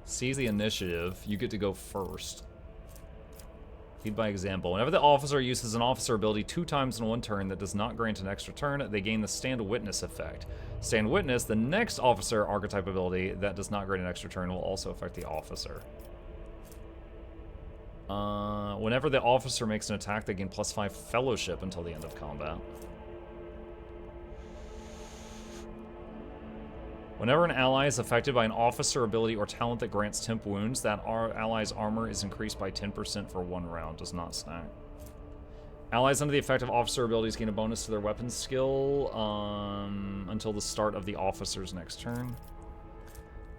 Seize the initiative. You get to go first. Lead by example. Whenever the officer uses an officer ability 2 times in one turn that does not grant an extra turn, they gain the Stand Witness effect. Stand Witness, the next officer archetype ability that does not grant an extra turn, will also affect the officer. Whenever the officer makes an attack, they gain +5 fellowship until the end of combat. Whenever an ally is affected by an officer ability or talent that grants temp wounds, that ally's armor is increased by 10% for 1 round. Does not stack. Allies under the effect of officer abilities gain a bonus to their weapons skill until the start of the officer's next turn.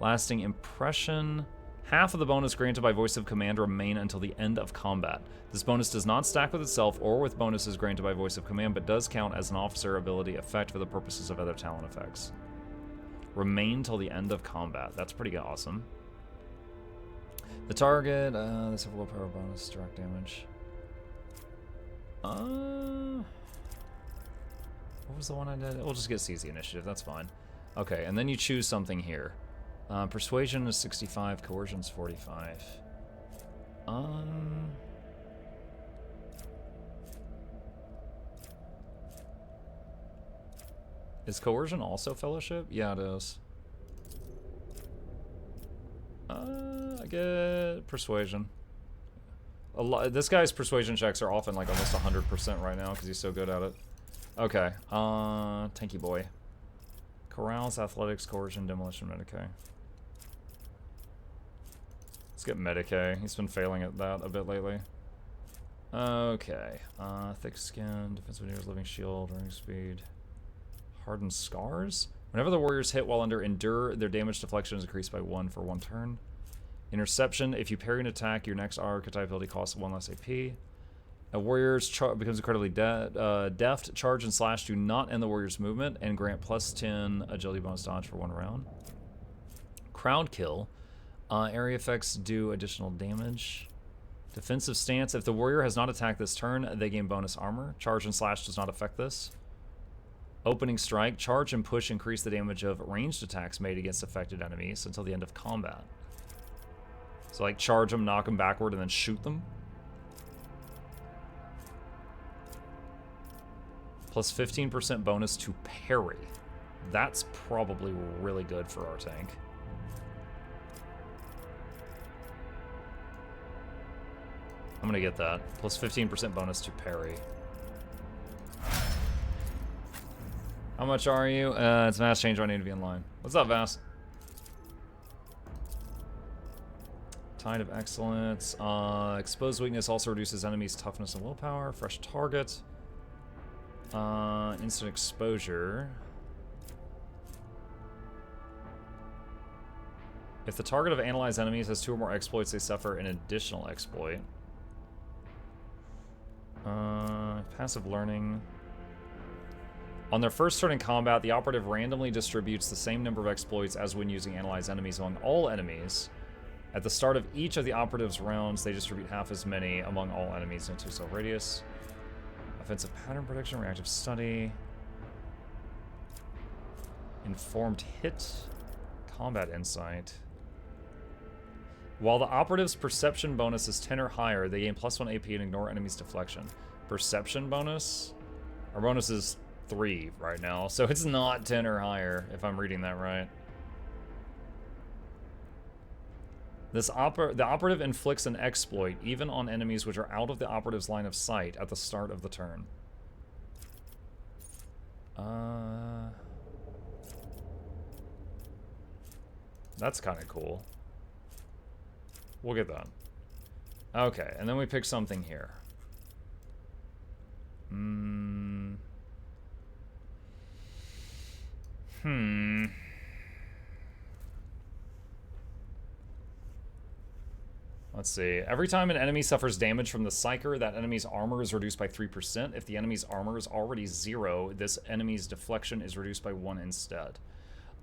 Lasting impression. Half of the bonus granted by voice of command remain until the end of combat. This bonus does not stack with itself or with bonuses granted by voice of command, but does count as an officer ability effect for the purposes of other talent effects. Remain till the end of combat. That's pretty awesome. The target, this have willpower bonus, direct damage. What was the one I did? We'll just get seize the initiative, that's fine. Okay, and then you choose something here. Persuasion is 65, coercion's 45. Is coercion also fellowship? Yeah, it is. I get persuasion. This guy's persuasion checks are often like almost 100% right now because he's so good at it. Okay, tanky boy. Corrals, athletics, coercion, demolition, Medicae. Let's get Medicae. He's been failing at that a bit lately. Okay, thick skin, defensive maneuvers, living shield, running speed. Hardened Scars. Whenever the warriors hit while under Endure, their damage deflection is increased by 1 for 1 turn. Interception. If you parry an attack, your next archetype ability costs 1 less AP. A warrior's becomes incredibly deft. Charge and slash do not end the warrior's movement and grant +10 agility bonus dodge for 1 round. Crowd Kill. Area effects do additional damage. Defensive Stance. If the warrior has not attacked this turn, they gain bonus armor. Charge and slash does not affect this. Opening Strike. Charge and push increase the damage of ranged attacks made against affected enemies until the end of combat. So like charge them, knock them backward, and then shoot them. Plus 15% bonus to parry. That's probably really good for our tank. I'm gonna get that. Plus 15% bonus to parry. How much are you? It's Vast Change, I need to be in line. What's up, Vast? Tide of Excellence. Exposed Weakness also reduces enemies' toughness and willpower. Fresh Target. Instant Exposure. If the target of analyzed enemies has 2 or more exploits, they suffer an additional exploit. Passive Learning. On their first turn in combat, the operative randomly distributes the same number of exploits as when using analyzed enemies among all enemies. At the start of each of the operative's rounds, they distribute half as many among all enemies in a 2-cell radius. Offensive Pattern Prediction, Reactive Study. Informed Hit. Combat Insight. While the operative's perception bonus is 10 or higher, they gain +1 AP and ignore enemies' deflection. Perception bonus? Our bonus is 3 right now, so it's not 10 or higher, if I'm reading that right. The operative inflicts an exploit, even on enemies which are out of the operative's line of sight at the start of the turn. That's kind of cool. We'll get that. Okay, and then we pick something here. Let's see. Every time an enemy suffers damage from the Psyker, that enemy's armor is reduced by 3%. If the enemy's armor is already 0, this enemy's deflection is reduced by 1 instead.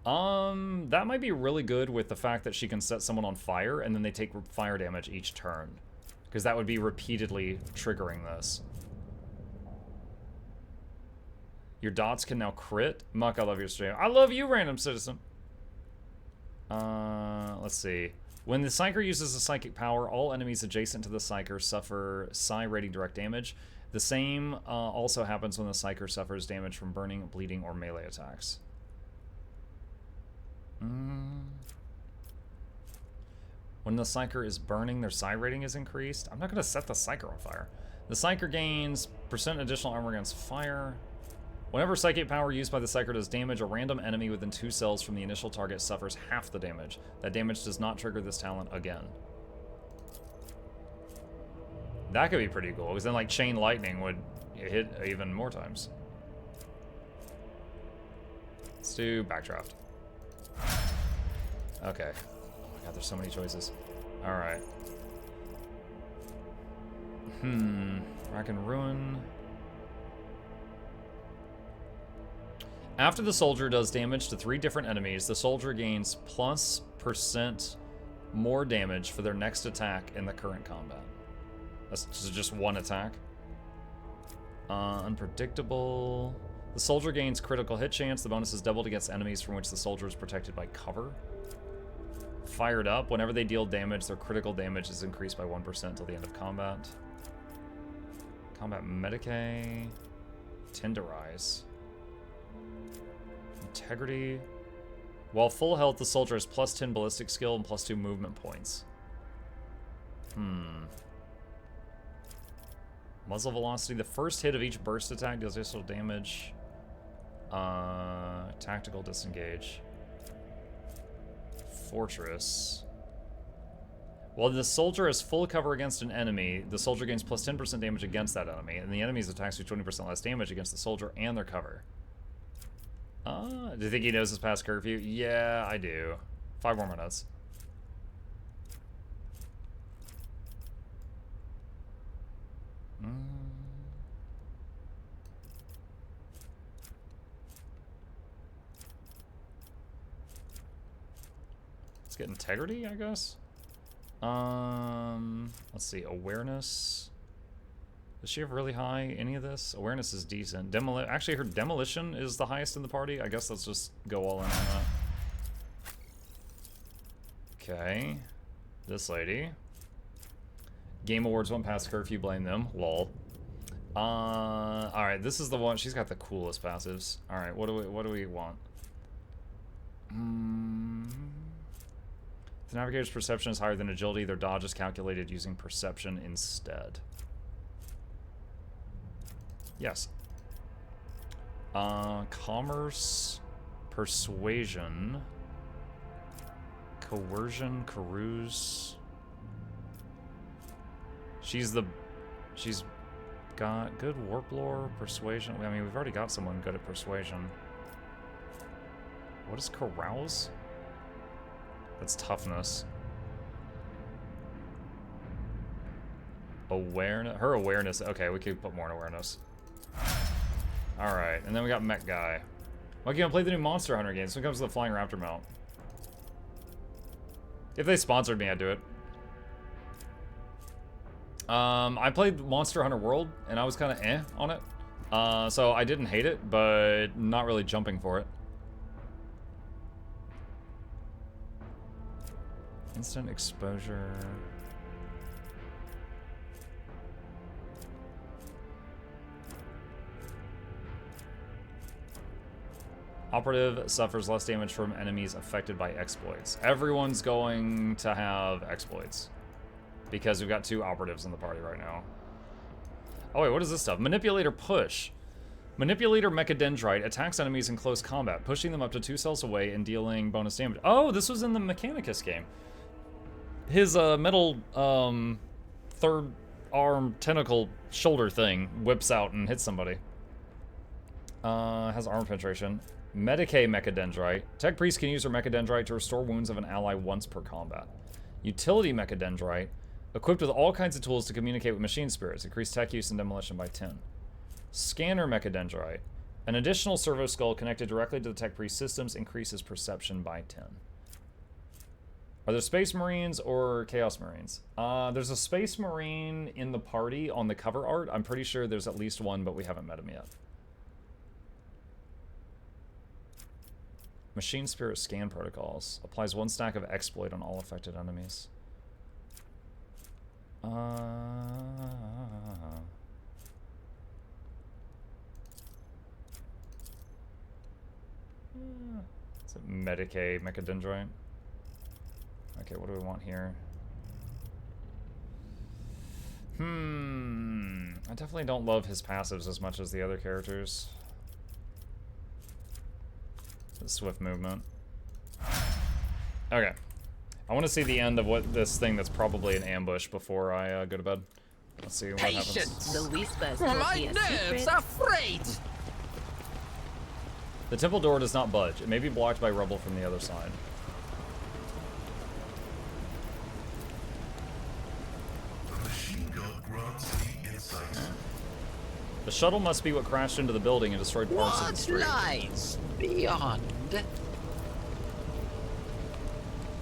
That might be really good with the fact that she can set someone on fire and then they take fire damage each turn. Because that would be repeatedly triggering this. Your dots can now crit. Muck, I love your stream. I love you, random citizen. Let's see. When the Psyker uses a psychic power, all enemies adjacent to the Psyker suffer Psi rating direct damage. The same also happens when the Psyker suffers damage from burning, bleeding, or melee attacks. When the Psyker is burning, their Psi rating is increased. I'm not going to set the Psyker on fire. The Psyker gains % additional armor against fire. Whenever psychic power used by the Psyker does damage, a random enemy within 2 cells from the initial target suffers half the damage. That damage does not trigger this talent again. That could be pretty cool, because then like Chain Lightning would hit even more times. Let's do Backdraft. Okay. Oh my god, there's so many choices. Alright. Rack and Ruin. After the soldier does damage to 3 different enemies, the soldier gains +% more damage for their next attack in the current combat. That's just one attack. Unpredictable. The soldier gains critical hit chance. The bonus is doubled against enemies from which the soldier is protected by cover. Fired Up. Whenever they deal damage, their critical damage is increased by 1% until the end of combat. Combat Medicae. Tenderize. Integrity. While full health, the soldier has +10 ballistic skill and +2 movement points. Muzzle velocity. The first hit of each burst attack deals additional damage. Tactical disengage. Fortress. While the soldier has full cover against an enemy, the soldier gains +10% damage against that enemy, and the enemy's attacks do 20% less damage against the soldier and their cover. Do you think he knows his past curfew? Yeah, I do. 5 more minutes. Let's get integrity, I guess. Let's see, awareness. Does she have really high any of this? Awareness is decent. Actually, her demolition is the highest in the party. I guess let's just go all in on that. Okay. This lady. Game Awards went past curfew, blame them. Lol. Alright, this is the one. She's got the coolest passives. Alright, what do we want? If the navigator's perception is higher than agility, their dodge is calculated using perception instead. Yes. Commerce, persuasion, coercion, carouse. She's got good warp lore, persuasion. I mean, we've already got someone good at persuasion. What is carouse? That's toughness. Awareness. Her awareness. Okay, we could put more in awareness. Alright, and then we got Mech Guy. Why can't I play the new Monster Hunter game? This one comes with a Flying Raptor mount. If they sponsored me, I'd do it. I played Monster Hunter World, and I was kind of on it. So I didn't hate it, but not really jumping for it. Instant exposure. Operative suffers less damage from enemies affected by exploits. Everyone's going to have exploits. Because we've got 2 operatives in the party right now. Oh wait, what is this stuff? Manipulator Push. Manipulator Mechadendrite attacks enemies in close combat, pushing them up to 2 cells away and dealing bonus damage. Oh, this was in the Mechanicus game. His metal 3rd arm tentacle shoulder thing whips out and hits somebody. Has armor penetration. Medicae Mechadendrite. Tech Priest can use her Mechadendrite to restore wounds of an ally once per combat. Utility Mechadendrite. Equipped with all kinds of tools to communicate with machine spirits. Increase tech use and demolition by 10. Scanner Mechadendrite. An additional servo skull connected directly to the Tech Priest systems increases perception by 10. Are there Space Marines or Chaos Marines? There's a Space Marine in the party on the cover art. I'm pretty sure there's at least one, but we haven't met him yet. Machine Spirit Scan Protocols. Applies 1 stack of exploit on all affected enemies. Is it Medicae Mechadendrite? Okay, what do we want here? I definitely don't love his passives as much as the other characters. The swift movement. Okay. I want to see the end of what this thing that's probably an ambush before I go to bed. Let's see what happens. The whispers My nerves are frayed. The temple door does not budge. It may be blocked by rubble from the other side. The machine gun grants the insight. The shuttle must be what crashed into the building and destroyed parts of the What street. lies beyond?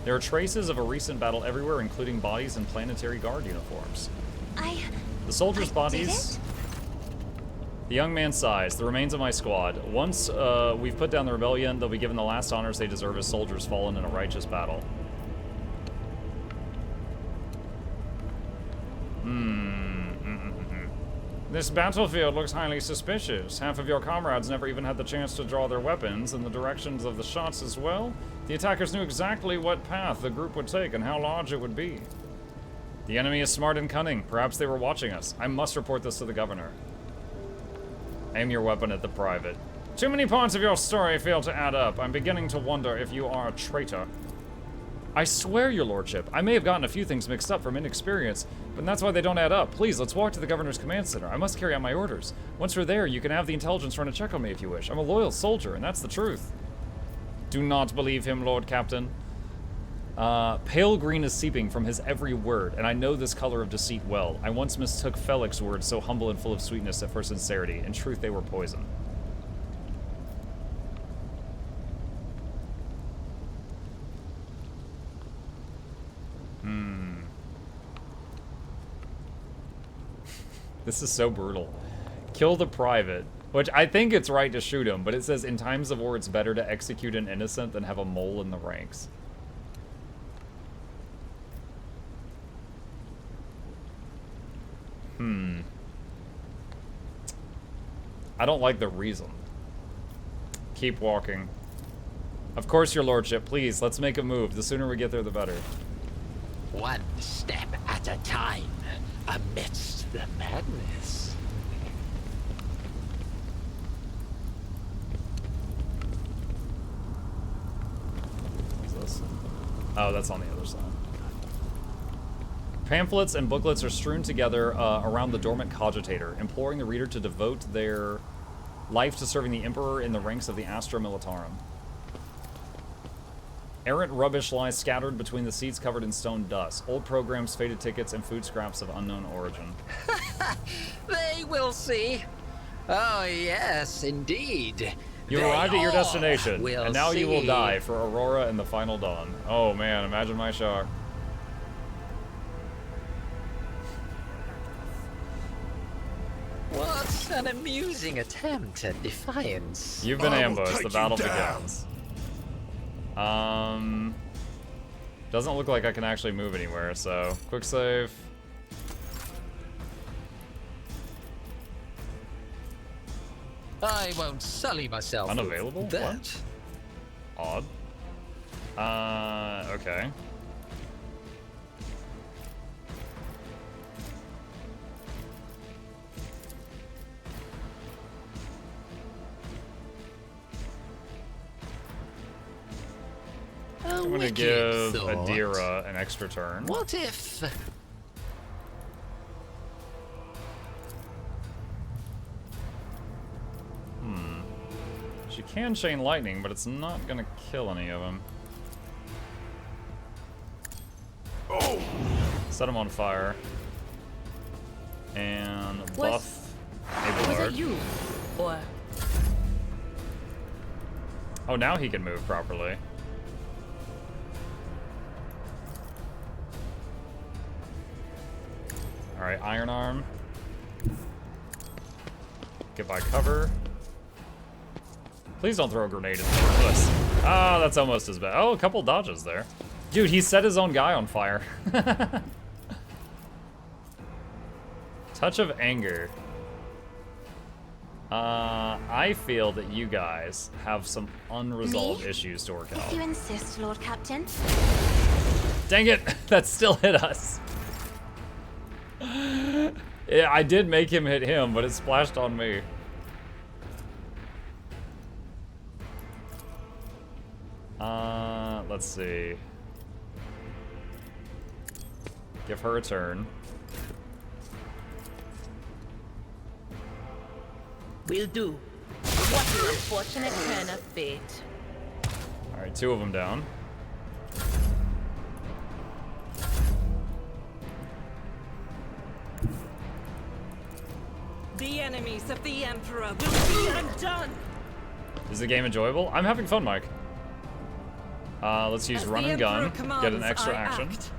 There are traces of a recent battle everywhere, including bodies in planetary guard uniforms. The soldiers' bodies... The young man sighs. The remains of my squad. Once we've put down the rebellion, they'll be given the last honors they deserve as soldiers fallen in a righteous battle. This battlefield looks highly suspicious. Half of your comrades never even had the chance to draw their weapons, and the directions of the shots as well. The attackers knew exactly what path the group would take and how large it would be. The enemy is smart and cunning. Perhaps they were watching us. I must report this to the governor. Aim your weapon at the private. Too many parts of your story fail to add up. I'm beginning to wonder if you are a traitor. I swear, your lordship, I may have gotten a few things mixed up from inexperience, but that's why they don't add up. Please, let's walk to the governor's command center. I must carry out my orders. Once we're there, you can have the intelligence run a check on me if you wish. I'm a loyal soldier, and that's the truth. Do not believe him, Lord Captain. Pale green is seeping from his every word, and I know this color of deceit well. I once mistook Felix's words so humble and full of sweetness for sincerity. In truth, they were poison. This is so brutal. Kill the private, which I think it's right to shoot him, but it says in times of war it's better to execute an innocent than have a mole in the ranks. I don't like the reason. Keep walking. Of course, your lordship. Please, let's make a move. The sooner we get there, the better. One step at a time, amidst the madness. What's this? Oh, that's on the other side. Pamphlets and booklets are strewn together around the dormant cogitator, imploring the reader to devote their life to serving the Emperor in the ranks of the Astra Militarum. Errant rubbish lies scattered between the seats covered in stone dust, old programs, faded tickets, and food scraps of unknown origin. They will see. Oh, yes, indeed. You've arrived at your destination, and now you will see. die for Aurora and the Final Dawn. Oh man, imagine my shock. What an amusing attempt at defiance. You've been I will ambushed. take The battle you down. begins. Doesn't look like I can actually move anywhere, so quick save. I won't sully myself. with Unavailable? that. Odd. Okay. I'm gonna give Adira an extra turn. What if... She can chain lightning, but it's not gonna kill any of them. Oh! Set him on fire. And buff Was it Abelard. you? Or Oh, now he can move properly. Alright, Iron Arm. Get by cover. Please don't throw a grenade in front of us. Ah, that's almost as bad. Oh, a couple dodges there. Dude, he set his own guy on fire. Touch of anger. I feel that you guys have some unresolved issues to work out. If you insist, Lord Captain. Dang it, that still hit us. Yeah, I did make him hit him, but it splashed on me. Let's see. Give her a turn. Will do. What an unfortunate turn of fate. Alright, 2 of them down. The enemies of the Emperor will be undone. Is the game enjoyable? I'm having fun, Mike. Let's use As run the and gun, Emperor get an commands, extra I action. act.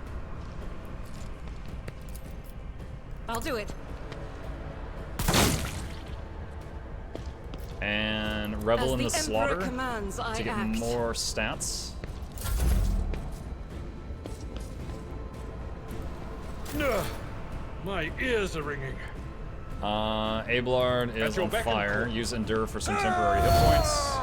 I'll do it. And revel As in the the Emperor slaughter commands, I to get act. more stats. Ugh, my ears are ringing. Abelard is your on beck and fire. call. Use endure for some temporary hit points.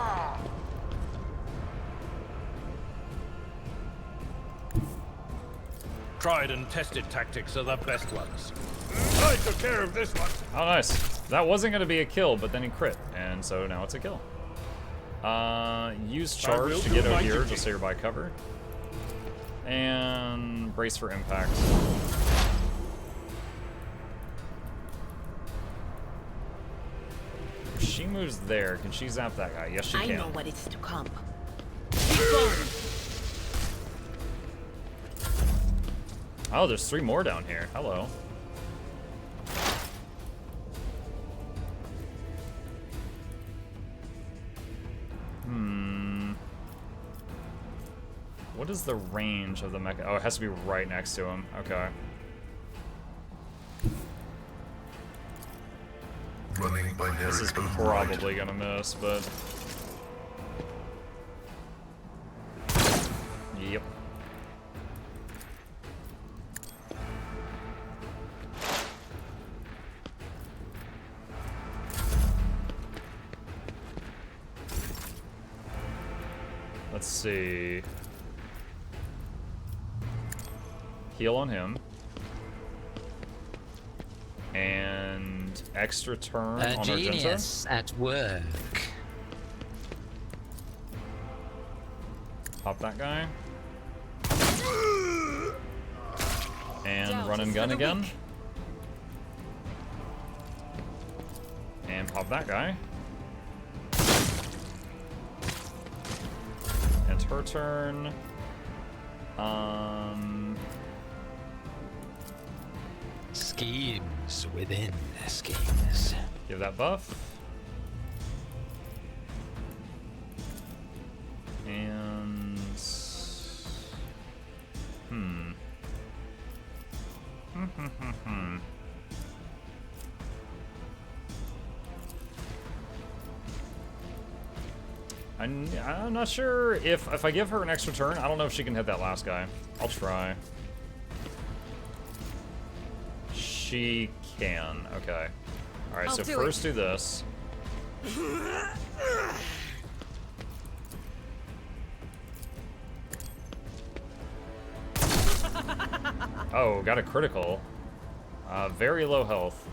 Tried and tested tactics are the best ones. I took care of this one. Oh, nice. That wasn't going to be a kill, but then he crit, and so now it's a kill. Use charge will to do get out my here, duty. just so you're by cover. And brace for impact. If she moves there, can she zap that guy? Yes, she I can. know what is to come. Oh, there's 3 more down here. Hello. What is the range of the mecha? Oh, it has to be right next to him. Okay. Running by This is probably gonna miss, but... Yep. Let's see. Heal on him. And extra turn A on genius at work. Argenta. Pop that guy. And Doubt run and is gun for the again. weak. And pop that guy. And her turn. Schemes within schemes. Give that buff. And... I'm not sure if I give her an extra turn, I don't know if she can hit that last guy. I'll try. She can. Okay. Alright, I'll so do first do this. Oh, got a critical. Very low health.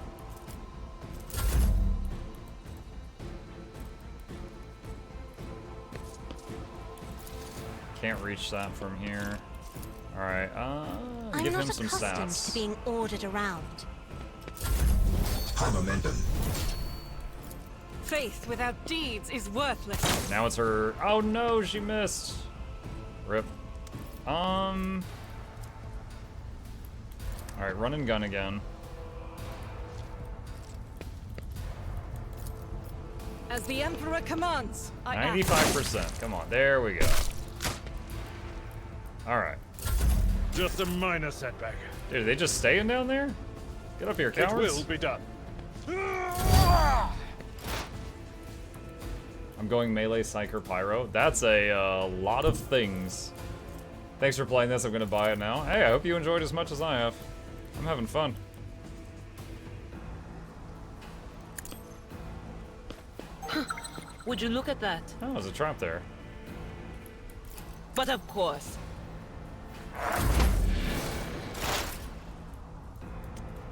Can't reach that from here. Alright, I'm give not him some accustomed stats. to being ordered around. High momentum. Faith without deeds is worthless. Now it's her. Oh no, she missed. Rip. Alright, run and gun again. As the Emperor commands, I act. 95%. Come on, there we go. Alright. Just a minor setback. Dude, are they just staying down there? Get up here, It cowards. will be done. I'm going melee, psyker, pyro. That's a lot of things. Thanks for playing this. I'm gonna buy it now. Hey, I hope you enjoyed as much as I have. I'm having fun. Would you look at that? Oh, there's a trap there. But of course.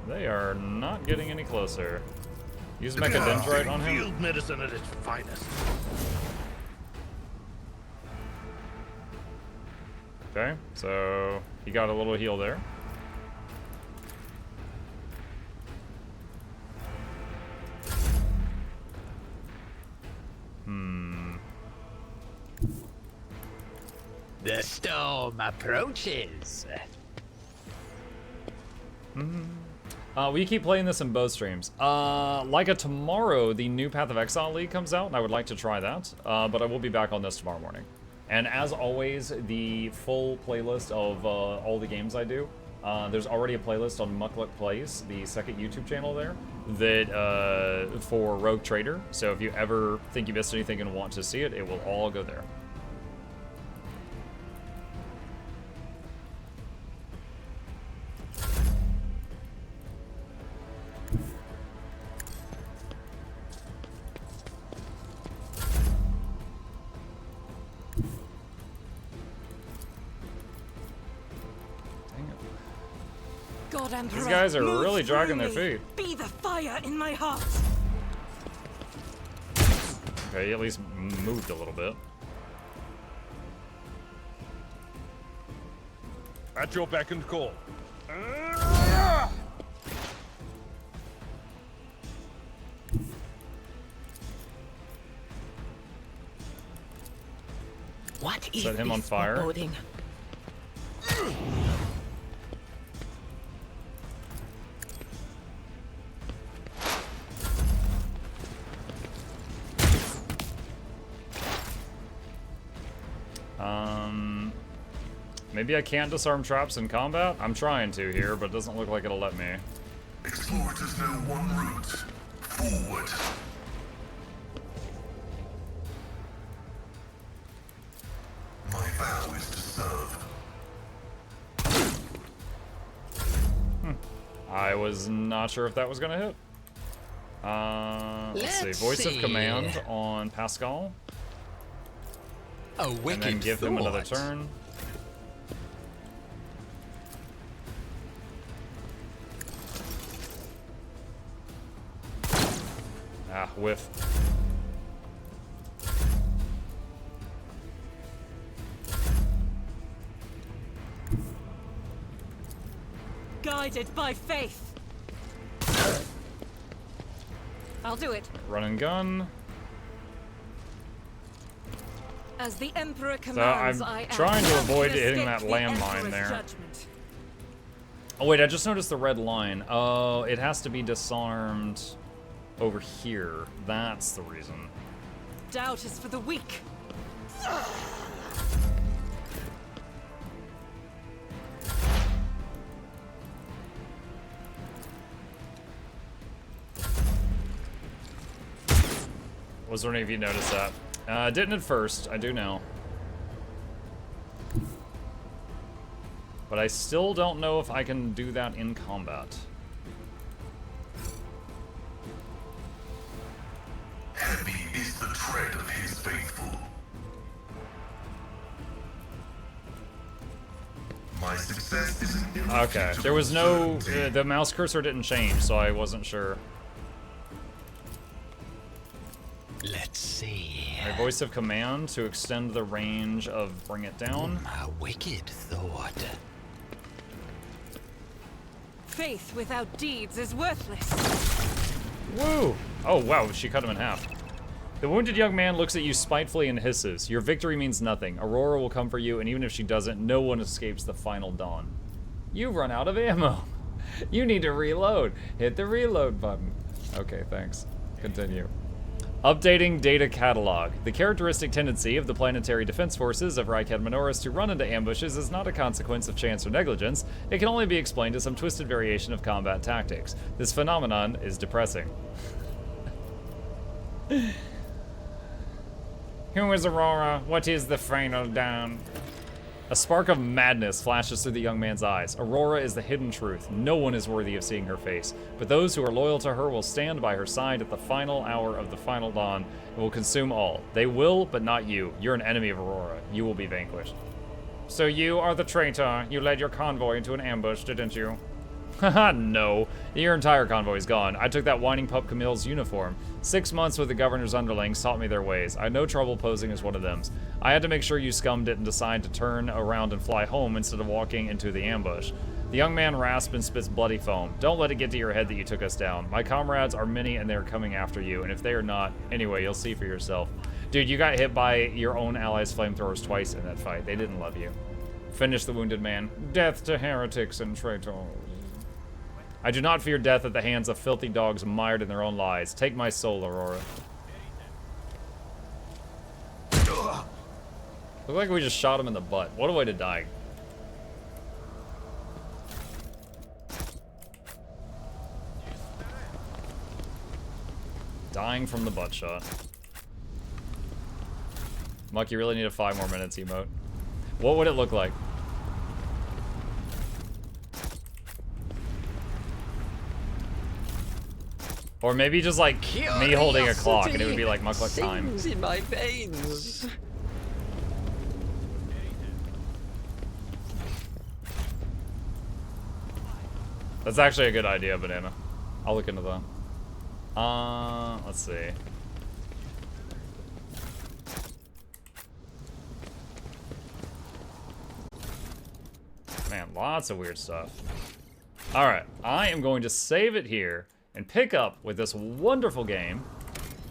They are not getting any closer. Use Mechadendrite on him. Field medicine at its finest. Okay, so he got a little heal there. The storm approaches. We keep playing this in both streams. Like tomorrow, the new Path of Exile League comes out, and I would like to try that. But I will be back on this tomorrow morning. And as always, the full playlist of all the games I do, there's already a playlist on Mukluk Plays, the second YouTube channel there, that for Rogue Traitor. So if you ever think you missed anything and want to see it, it will all go there. God, Emperor, These guys are move really dragging their through me. feet. Be the fire in my heart. Okay, he at least moved a little bit. At your beck and call. What is Set him on this fire. foreboding? Maybe I can't disarm traps in combat? I'm trying to here, but it doesn't look like it'll let me. Explorators know one route. Forward. My vow is to serve. I was not sure if that was gonna hit. Let's see. Let's Voice of see. Command on Pascal. A wicked And then give him another thought. turn. Ah, whiff. Guided by faith. I'll do it. Run and gun. As the Emperor I'm commands, I am. trying to None avoid can hitting escape that the landmine Emperor's there. judgment. Oh wait, I just noticed the red line. Oh, it has to be disarmed over here. That's the reason. Doubt is for the weak. Was wondering if you noticed that. Didn't at first. I do now. But I still don't know if I can do that in combat. Heavy is the tread of his faithful. My success is an Okay, there was no... the mouse cursor didn't change, so I wasn't sure. Let's see. My voice of command to extend the range of bring it down. A wicked thought. Faith without deeds is worthless. Woo! Oh wow, she cut him in half. The wounded young man looks at you spitefully and hisses. Your victory means nothing. Aurora will come for you, and even if she doesn't, no one escapes the final dawn. You've run out of ammo. You need to reload. Hit the reload button. Okay, thanks. Continue. Updating data catalog. The characteristic tendency of the planetary defense forces of Rykad Minoris to run into ambushes is not a consequence of chance or negligence. It can only be explained as some twisted variation of combat tactics. This phenomenon is depressing. Who is Aurora? What is the final dawn? A spark of madness flashes through the young man's eyes. Aurora is the hidden truth. No one is worthy of seeing her face. But those who are loyal to her will stand by her side at the final hour of the final dawn and will consume all. They will, but not you. You're an enemy of Aurora. You will be vanquished. So you are the traitor. You led your convoy into an ambush, didn't you? Haha, no. Your entire convoy is gone. I took that whining pup Camille's uniform. 6 months with the governor's underlings taught me their ways. I had no trouble posing as one of them. I had to make sure you scum didn't decide to turn around and fly home instead of walking into the ambush. The young man rasps and spits bloody foam. Don't let it get to your head that you took us down. My comrades are many and they're coming after you, and if they are not, anyway, you'll see for yourself. Dude, you got hit by your own allies' flamethrowers twice in that fight. They didn't love you. Finish the wounded man. Death to heretics and traitors. I do not fear death at the hands of filthy dogs mired in their own lies. Take my soul, Aurora. Look like we just shot him in the butt. What a way to die. Dying from the butt shot. Muck, you really need a 5 more minutes emote. What would it look like? Or maybe just like me holding a clock and it would be like Mukluk time. Sings in my veins. That's actually a good idea, Banana. I'll look into that. Let's see. Man, lots of weird stuff. Alright, I am going to save it here and pick up with this wonderful game